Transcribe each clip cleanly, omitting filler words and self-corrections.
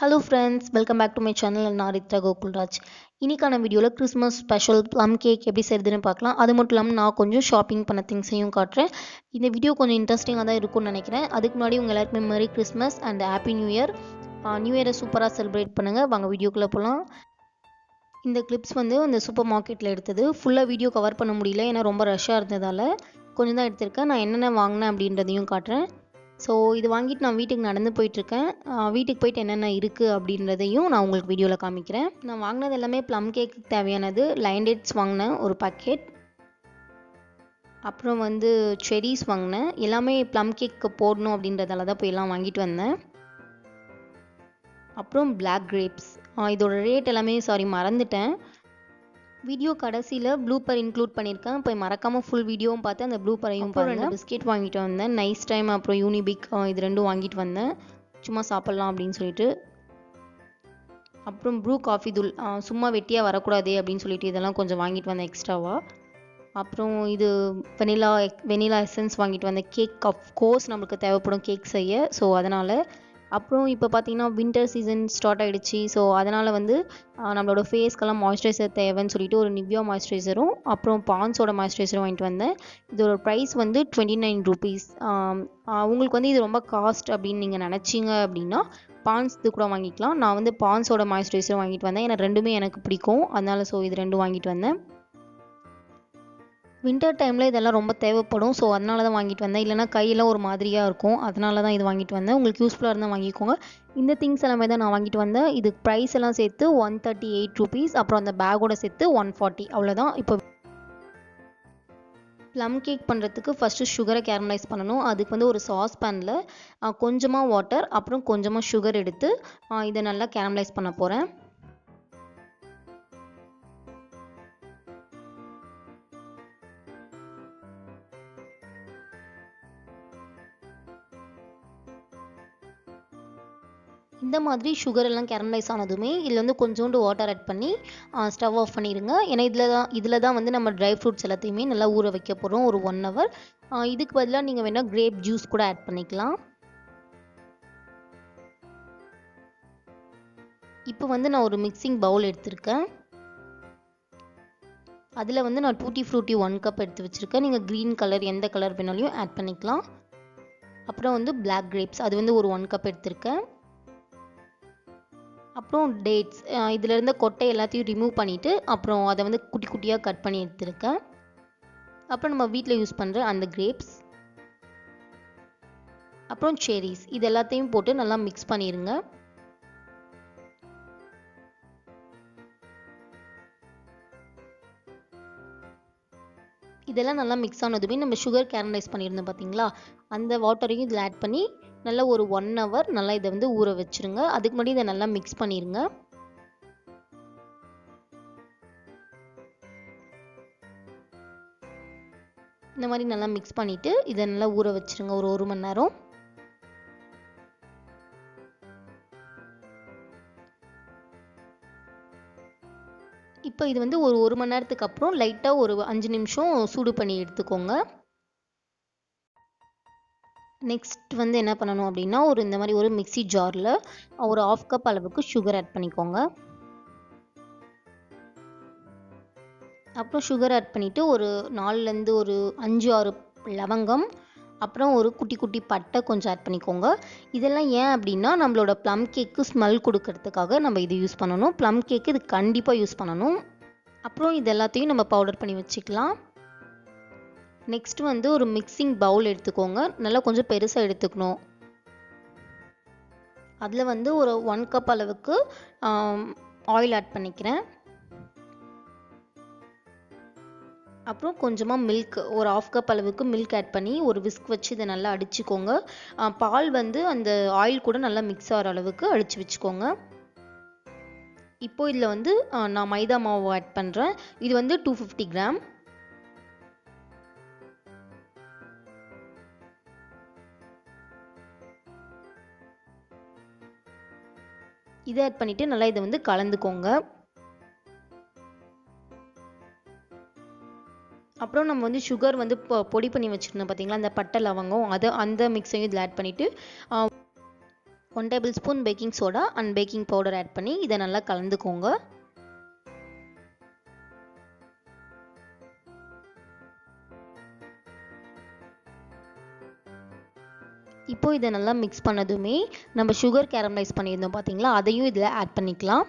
Hello friends, welcome back to my channel. நான் Harithra Gokulraj. இன்னைக்கான வீடியோவில் கிறிஸ்மஸ் ஸ்பெஷல் ப்ளம் கேக் எப்படி செய்யுதுன்னு பார்க்கலாம். அது மட்டும் இல்லாமல் நான் கொஞ்சம் ஷாப்பிங் பண்ண திங்ஸையும் காட்டுறேன். இந்த வீடியோ கொஞ்சம் இன்ட்ரெஸ்டிங்காக தான் இருக்கும்னு நினைக்கிறேன். அதுக்கு முன்னாடி உங்கள் எல்லாருக்குமே merry Christmas and happy new year. New இயரை சூப்பராக செலிப்ரேட் பண்ணுங்கள். வாங்க வீடியோக்குள்ளே போகலாம். இந்த கிளிப்ஸ் வந்து அந்த சூப்பர் மார்க்கெட்டில் எடுத்தது. ஃபுல்லாக வீடியோ கவர் பண்ண முடியல, ஏன்னா ரொம்ப ரஷ்ஷாக இருந்ததால் கொஞ்சம் தான் எடுத்திருக்கேன். நான் என்னென்ன வாங்கினேன் அப்படின்றதையும் காட்டுறேன். ஸோ இது வாங்கிட்டு நான் வீட்டுக்கு நடந்து போயிட்டுருக்கேன். வீட்டுக்கு போயிட்டு என்னென்ன இருக்குது அப்படின்றதையும் நான் உங்களுக்கு வீடியோவில் காமிக்கிறேன். நான் வாங்கினது எல்லாமே ப்ளம் கேக்கு தேவையானது. லைன் டேட்ஸ் வாங்கினேன் ஒரு பாக்கெட், அப்புறம் வந்து செரிஸ் வாங்கினேன். எல்லாமே ப்ளம் கேக்கு போடணும் அப்படின்றதால தான் போய் எல்லாம் வாங்கிட்டு வந்தேன். அப்புறம் பிளாக் கிரேப்ஸ். இதோட ரேட் எல்லாமே மறந்துட்டேன். வீடியோ கடைசியில் ப்ளூப்பர் இன்க்ளூட் பண்ணியிருக்கேன். போய் மறக்காமல் ஃபுல் வீடியோவும் பார்த்து அந்த ப்ளூப்பரையும் பாருங்க. பிஸ்கெட் வாங்கிட்டு வந்தேன், நைஸ் டைம், அப்புறம் யூனிபிக், இது ரெண்டும் வாங்கிட்டு வந்தேன் சும்மா சாப்பிட்லாம் அப்படின்னு சொல்லிட்டு. அப்புறம் ப்ரூ காஃபி தூள், சும்மா வெட்டியாக வரக்கூடாதே அப்படின்னு சொல்லிட்டு இதெல்லாம் கொஞ்சம் வாங்கிட்டு வந்தேன் எக்ஸ்ட்ராவாக. அப்புறம் இது வெனிலா எசன்ஸ் வாங்கிட்டு வந்தேன். கேக் அஃப்கோர்ஸ் நம்மளுக்கு தேவைப்படும் கேக் செய்ய, ஸோ அதனால். அப்புறம் இப்போ பார்த்தீங்கன்னா வின்டர் சீசன் ஸ்டார்ட் ஆகிடுச்சு. ஸோ அதனால் வந்து நம்மளோட ஃபேஸ்க்கெல்லாம் மாய்ஸ்சரைசர் தேவைன்னு சொல்லிட்டு ஒரு நிவ்யா மாய்ஸ்சரைசரும் அப்புறம் பான்ஸோட மாய்ஸ்சரைசரும் வாங்கிட்டு வந்தேன். இதோட ப்ரைஸ் வந்து 29 rupees. உங்களுக்கு வந்து இது ரொம்ப காஸ்ட் அப்படின்னு நீங்கள் நினச்சிங்க அப்படின்னா பான்ஸ் இது கூட வாங்கிக்கலாம். நான் வந்து பான்ஸோட மாய்ஸ்சரைசரும் வாங்கிட்டு வந்தேன், ஏன்னா ரெண்டுமே எனக்கு பிடிக்கும், அதனால் இது ரெண்டும் வாங்கிட்டு வந்தேன். வின்டர் டைமில் இதெல்லாம் ரொம்ப தேவைப்படும், ஸோ அதனால தான் வாங்கிட்டு வந்தேன். இல்லைனா கையெல்லாம் ஒரு மாதிரியாக இருக்கும், அதனால தான் இது வாங்கிட்டு வந்தேன். உங்களுக்கு யூஸ்ஃபுல்லாக இருந்தால் வாங்கிக்கோங்க. இந்த திங்ஸ் எல்லாமே தான் நான் வாங்கிட்டு வந்தேன். இதுக்கு ப்ரைஸ் எல்லாம் சேர்த்து 138 rupees. அப்புறம் அந்த பேக்கோட சேர்த்து 140, அவ்வளோதான். இப்போ ப்ளம் கேக் பண்ணுறதுக்கு ஃபஸ்ட்டு சுகரை கேரமலைஸ் பண்ணணும். அதுக்கு வந்து ஒரு சாஸ் பேனில் கொஞ்சமாக வாட்டர் அப்புறம் கொஞ்சமாக சுகர் எடுத்து இதை நல்லா கேரமலைஸ் பண்ண போகிறேன். இந்த மாதிரி சுகர் எல்லாம் கேரமலைஸ் ஆனதுமே இதில் வந்து கொஞ்சோண்டு வாட்டர் ஆட் பண்ணி ஸ்டவ் ஆஃப் பண்ணிடுங்க. ஏன்னா இதில் தான் வந்து நம்ம ட்ரை ஃப்ரூட்ஸ் எல்லாத்தையுமே நல்லா ஊற வைக்க போகிறோம் ஒரு 1 hour. இதுக்கு பதிலாக நீங்கள் வேணால் கிரேப் ஜூஸ் கூட ஆட் பண்ணிக்கலாம். இப்போ வந்து நான் ஒரு மிக்சிங் பவுல் எடுத்திருக்கேன். அதில் வந்து நான் டூட்டி ஃப்ரூட்டி 1 cup எடுத்து வச்சுருக்கேன். நீங்கள் க்ரீன் கலர் எந்த கலர் வேணாலையும் ஆட் பண்ணிக்கலாம். அப்புறம் வந்து பிளாக் கிரேப்ஸ், அது வந்து ஒரு 1 cup எடுத்திருக்கேன். அப்புறம் டேட்ஸ், இதில் இருந்த கொட்டை எல்லாத்தையும் ரிமூவ் பண்ணிவிட்டு அப்புறம் அதை வந்து குட்டி குட்டியாக கட் பண்ணி எடுத்துருக்கேன். அப்புறம் நம்ம வீட்டில் யூஸ் பண்ணுற அந்த கிரேப்ஸ், அப்புறம் செரிஸ், இது எல்லாத்தையும் போட்டு நல்லா மிக்ஸ் பண்ணிடுங்க. இதெல்லாம் நல்லா மிக்ஸ் ஆனதுமே நம்ம சுகர் கேரமலைஸ் பண்ணியிருந்தோம் பார்த்தீங்களா, அந்த வாட்டரையும் இதில் ஆட் பண்ணி நல்லா ஒரு 1 hour நல்லா இதை வந்து ஊற வச்சுருங்க. அதுக்கு முன்னாடி இதை நல்லா மிக்ஸ் பண்ணிடுங்க. இந்த மாதிரி நல்லா மிக்ஸ் பண்ணிவிட்டு இதை நல்லா ஊற வச்சுருங்க ஒரு 1 மணி நேரம். இப்போ இது வந்து ஒரு 1 மணி நேரத்துக்கு அப்புறம் லைட்டாக ஒரு 5 நிமிஷம் சூடு பண்ணி எடுத்துக்கோங்க. நெக்ஸ்ட் வந்து என்ன பண்ணணும் அப்படின்னா இந்த மாதிரி ஒரு மிக்ஸி ஜாரில் ஒரு 1/2 cup அளவுக்கு சுகர் ஆட் பண்ணிக்கோங்க. அப்புறம் சுகர் ஆட் பண்ணிவிட்டு ஒரு 4லேருந்து ஒரு 5-6 லவங்கம், அப்புறம் ஒரு குட்டி குட்டி பட்டை கொஞ்சம் ஆட் பண்ணிக்கோங்க. இதெல்லாம் ஏன் அப்படின்னா நம்மளோட ப்ளம் கேக்கு ஸ்மெல் கொடுக்கறதுக்காக நம்ம இது யூஸ் பண்ணணும். ப்ளம் கேக்கு இது கண்டிப்பாக யூஸ் பண்ணணும். அப்புறம் இது எல்லாத்தையும் நம்ம பவுடர் பண்ணி வச்சுக்கலாம். நெக்ஸ்ட் வந்து ஒரு மிக்சிங் பவுல் எடுத்துக்கோங்க, நல்லா கொஞ்சம் பெருசாக எடுத்துக்கணும். அதில் வந்து ஒரு 1 cup அளவுக்கு ஆயில் ஆட் பண்ணிக்கிறேன். அப்புறம் கொஞ்சமாக மில்க், ஒரு 1/2 cup அளவுக்கு மில்க் ஆட் பண்ணி ஒரு விஸ்க் வச்சு இதை நல்லா அடிச்சுக்கோங்க. பால் வந்து அந்த ஆயில் கூட நல்லா மிக்ஸ் ஆகிற அளவுக்கு அடித்து வச்சுக்கோங்க. இப்போ இதில் வந்து நான் மைதா மாவு ஆட் பண்ணுறேன். இது வந்து 250 gram. இதை ஆட் பண்ணிவிட்டு நல்லா இதை வந்து கலந்துக்கோங்க. அப்புறம் நம்ம வந்து சுகர் வந்து பொடி பண்ணி வச்சுருந்தோம் பார்த்தீங்களா, அந்த பட்டை லவங்கம், அந்த மிக்ஸையும் இதில் ஆட் பண்ணிவிட்டு 1 tablespoon baking soda and baking powder add பண்ணி இதை நல்லா கலந்துக்கோங்க. இப்போ இதை நல்லா மிக்ஸ் பண்ணதுமே நம்ம சுகர் கேரமலைஸ் பண்ணியிருந்தோம் பார்த்தீங்களா, அதையும் இதில் ஆட் பண்ணிக்கலாம்.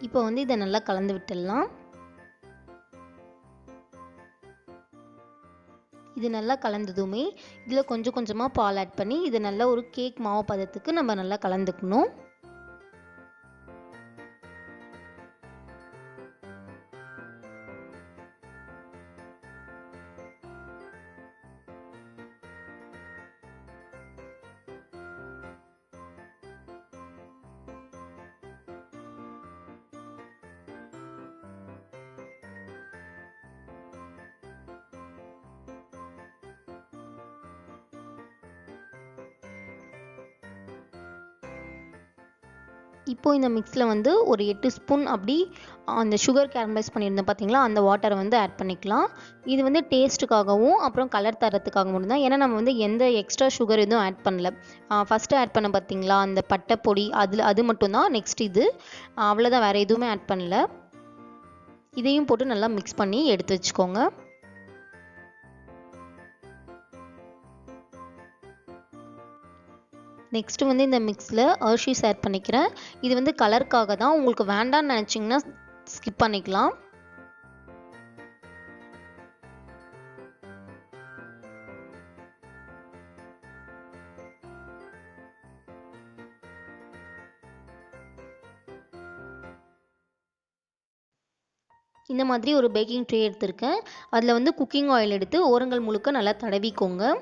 இப்போ வந்து இதை நல்லா கலந்து விட்டுடலாம். இது நல்லா கலந்ததுமே இதில் கொஞ்சம் கொஞ்சமாக பால் ஆட் பண்ணி இதை நல்லா ஒரு கேக் மாவு பதத்துக்கு நம்ம நல்லா கலந்துக்கணும். இப்போ இந்த மிக்ஸில் வந்து ஒரு 8 ஸ்பூன் அப்படி அந்த சுகர் கேரமலைஸ் பண்ணியிருந்தேன் பார்த்தீங்களா, அந்த வாட்டரை வந்து ஆட் பண்ணிக்கலாம். இது வந்து டேஸ்ட்டுக்காகவும் அப்புறம் கலர் தரத்துக்காக மட்டும் தான். ஏன்னா நம்ம வந்து எந்த எக்ஸ்ட்ரா சுகர் எதுவும் ஆட் பண்ணல. ஃபஸ்ட்டு ஆட் பண்ண பார்த்தீங்களா அந்த பட்டை பொடி, அது மட்டும்தான். நெக்ஸ்ட் இது அவ்வளோதான், வேறு எதுவுமே ஆட் பண்ணல. இதையும் போட்டு நல்லா மிக்ஸ் பண்ணி எடுத்து வச்சுக்கோங்க. நெக்ஸ்ட்டு வந்து இந்த மிக்ஸில் ஹர்ஷீஸ் ஆட் பண்ணிக்கிறேன். இது வந்து கலருக்காக தான், உங்களுக்கு வேண்டாம்னு நினச்சிங்கன்னா ஸ்கிப் பண்ணிக்கலாம். இந்த மாதிரி ஒரு பேக்கிங் ட்ரே எடுத்திருக்கேன். அதில் வந்து குக்கிங் ஆயில் எடுத்து ஓரங்கள் முழுக்க நல்லா தடவிக்கோங்க.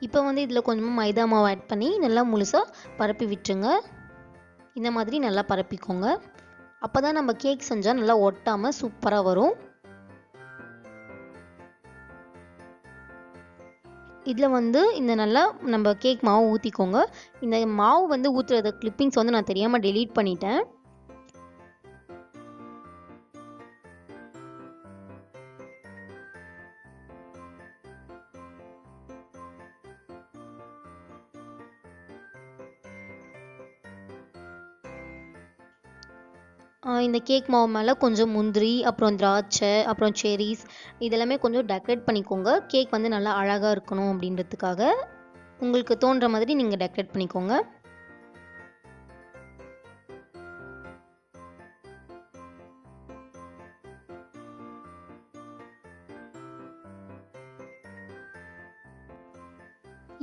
இப்போ வந்து இதில் கொஞ்சமாக மைதா மாவு ஆட் பண்ணி நல்லா முழுசாக பரப்பி விட்டுருங்க. இந்த மாதிரி நல்லா பரப்பிக்கோங்க. அப்போ தான் நம்ம கேக் செஞ்சால் நல்லா ஒட்டாமல் சூப்பராக வரும். இதில் வந்து இந்த நல்லா நம்ம கேக் மாவு ஊற்றிக்கோங்க. இந்த மாவு வந்து ஊற்றுறத கிளிப்பிங்ஸ் வந்து நான் தெரியாமல் டெலீட் பண்ணிட்டேன். இந்த கேக் மாவு மேலே கொஞ்சம் முந்திரி, அப்புறம் திராட்சை, அப்புறம் செரீஸ் இதெல்லாமே கொஞ்சம் டெக்கரேட் பண்ணிக்கோங்க. கேக் வந்து நல்லா அழகாக இருக்கணும் அப்படின்றதுக்காக உங்களுக்கு தோன்ற மாதிரி நீங்கள் டெக்கரேட் பண்ணிக்கோங்க.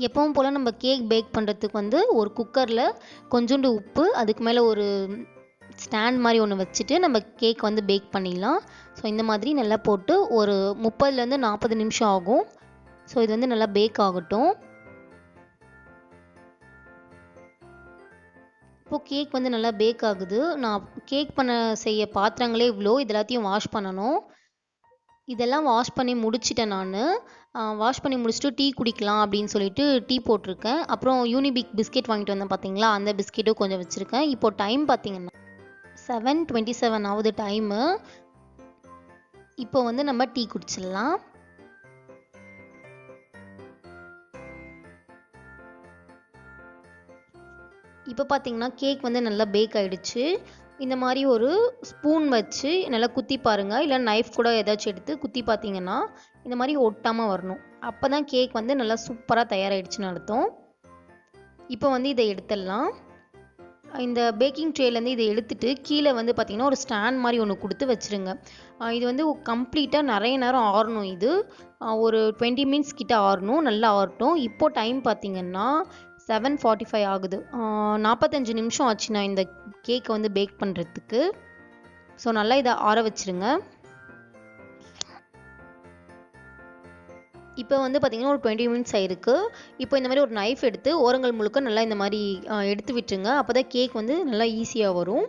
எப்பவும் போல் நம்ம கேக் பேக் பண்ணுறதுக்கு வந்து ஒரு குக்கரில் கொஞ்சோண்டு உப்பு, அதுக்கு மேலே ஒரு ஸ்டாண்ட் மாதிரி ஒன்று வச்சுட்டு நம்ம கேக் வந்து பேக் பண்ணிடலாம். ஸோ இந்த மாதிரி நல்லா போட்டு ஒரு 30லேருந்து 40 நிமிஷம் ஆகும். ஸோ இது வந்து நல்லா பேக் ஆகட்டும். இப்போது கேக் வந்து நல்லா பேக் ஆகுது. நான் கேக் செய்ய பாத்திரங்களே இவ்வளோ, இது எல்லாத்தையும் வாஷ் பண்ணணும். இதெல்லாம் வாஷ் பண்ணி முடிச்சிட்டேன் நான். வாஷ் பண்ணி முடிச்சுட்டு டீ குடிக்கலாம் அப்படின்னு சொல்லிட்டு டீ போட்டிருக்கேன். அப்புறம் யூனிபிக் பிஸ்கெட் வாங்கிட்டு வந்தேன் பார்த்தீங்களா, அந்த பிஸ்கெட்டும் கொஞ்சம் வச்சுருக்கேன். இப்போது டைம் பார்த்தீங்கன்னா 7:27 ஆகுது டைமு. இப்போ வந்து நம்ம டீ குடிச்சிடலாம். இப்போ பார்த்தீங்கன்னா கேக் வந்து நல்லா பேக் ஆகிடுச்சு. இந்த மாதிரி ஒரு ஸ்பூன் வச்சு நல்லா குத்தி பாருங்கள், இல்லை நைஃப் கூட ஏதாச்சும் எடுத்து குத்தி பார்த்தீங்கன்னா இந்த மாதிரி ஒட்டாமல் வரணும். அப்போ தான் கேக் வந்து நல்லா சூப்பராக தயாராகிடுச்சுன்னு அர்த்தம். இப்போ வந்து இதை எடுத்துடலாம். இந்த பேக்கிங் ட்ரேலேருந்து இதை எடுத்துட்டு கீழே வந்து பார்த்திங்கன்னா ஒரு ஸ்டாண்ட் மாதிரி ஒன்று கொடுத்து வச்சுருங்க. இது வந்து கம்ப்ளீட்டாக நிறைய நேரம் ஆறணும். இது ஒரு 20 மினிட்ஸ் கிட்ட ஆறணும், நல்லா ஆறட்டும். இப்போது டைம் பார்த்திங்கன்னா 7:45 ஆகுது. 45 நிமிஷம் ஆச்சு நான் இந்த கேக்கை வந்து பேக் பண்ணுறதுக்கு. ஸோ நல்லா இதை ஆற வச்சுருங்க. இப்போ வந்து பார்த்திங்கன்னா ஒரு 20 மினிட்ஸ் ஆயிருக்கு. இப்போ இந்த மாதிரி ஒரு நைஃப் எடுத்து ஓரங்கள் முழுக்க நல்லா இந்த மாதிரி எடுத்து விட்டுருங்க. அப்போ தான் கேக் வந்து நல்லா ஈஸியாக வரும்.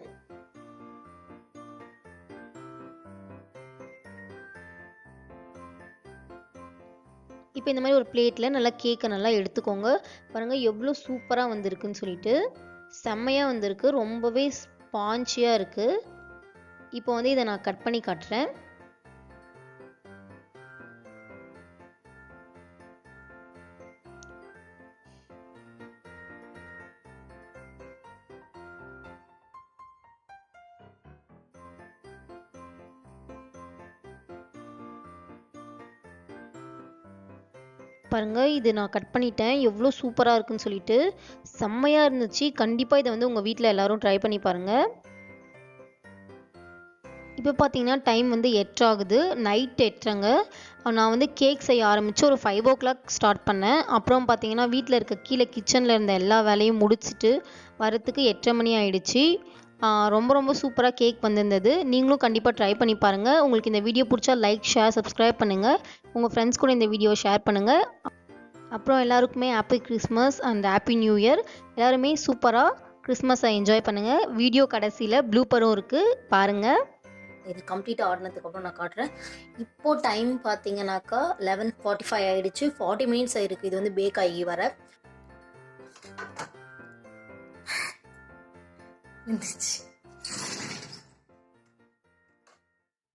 இப்போ இந்த மாதிரி ஒரு பிளேட்டில் நல்லா கேக்கை நல்லா எடுத்துக்கோங்க. பாருங்கள் எவ்வளோ சூப்பராக வந்திருக்குன்னு சொல்லிட்டு. செம்மையாக வந்திருக்கு, ரொம்பவே ஸ்பாஞ்சியாக இருக்குது. இப்போ வந்து இதை நான் கட் பண்ணி காட்டுறேன். பாருங்கள் இது நான் கட் பண்ணிட்டேன், எவ்வளோ சூப்பராக இருக்குன்னு சொல்லிட்டு. செம்மையாக இருந்துச்சு. கண்டிப்பாக இதை வந்து உங்கள் வீட்டில் எல்லோரும் ட்ரை பண்ணி பாருங்கள். இப்போ பார்த்தீங்கன்னா டைம் வந்து 8 ஆகுது, நைட் 8ங்க. நான் வந்து கேக் செய்ய ஆரம்பித்து ஒரு 5 o'clock ஸ்டார்ட் பண்ணேன். அப்புறம் பார்த்தீங்கன்னா வீட்டில் இருக்க கீழே கிச்சனில் இருந்த எல்லா வேலையும் முடிச்சுட்டு வரத்துக்கு 8:30 மணி ஆயிடுச்சு. ரொம்ப ரொம்ப சூப்பராக கேக் வந்திருந்தது. நீங்களும் கண்டிப்பாக ட்ரை பண்ணி பாருங்கள். உங்களுக்கு இந்த வீடியோ பிடிச்சா லைக், ஷேர், சப்ஸ்கிரைப் பண்ணுங்கள். உங்கள் ஃப்ரெண்ட்ஸ் கூட இந்த வீடியோவை ஷேர் பண்ணுங்கள். அப்புறம் எல்லாருக்குமே happy Christmas and happy new year. எல்லாருமே சூப்பராக கிறிஸ்மஸை என்ஜாய் பண்ணுங்கள். வீடியோ கடைசியில் ப்ளூப்பரும் இருக்குது, பாருங்கள். இது கம்ப்ளீட்டாக ஆடினதுக்கப்புறம் நான் காட்டுறேன். இப்போது டைம் பார்த்தீங்கன்னாக்கா 11:45 ஆகிடுச்சு. 40 மினிட்ஸ் ஆகிருக்கு இது வந்து பேக் ஆகி வர. இருந்துச்சு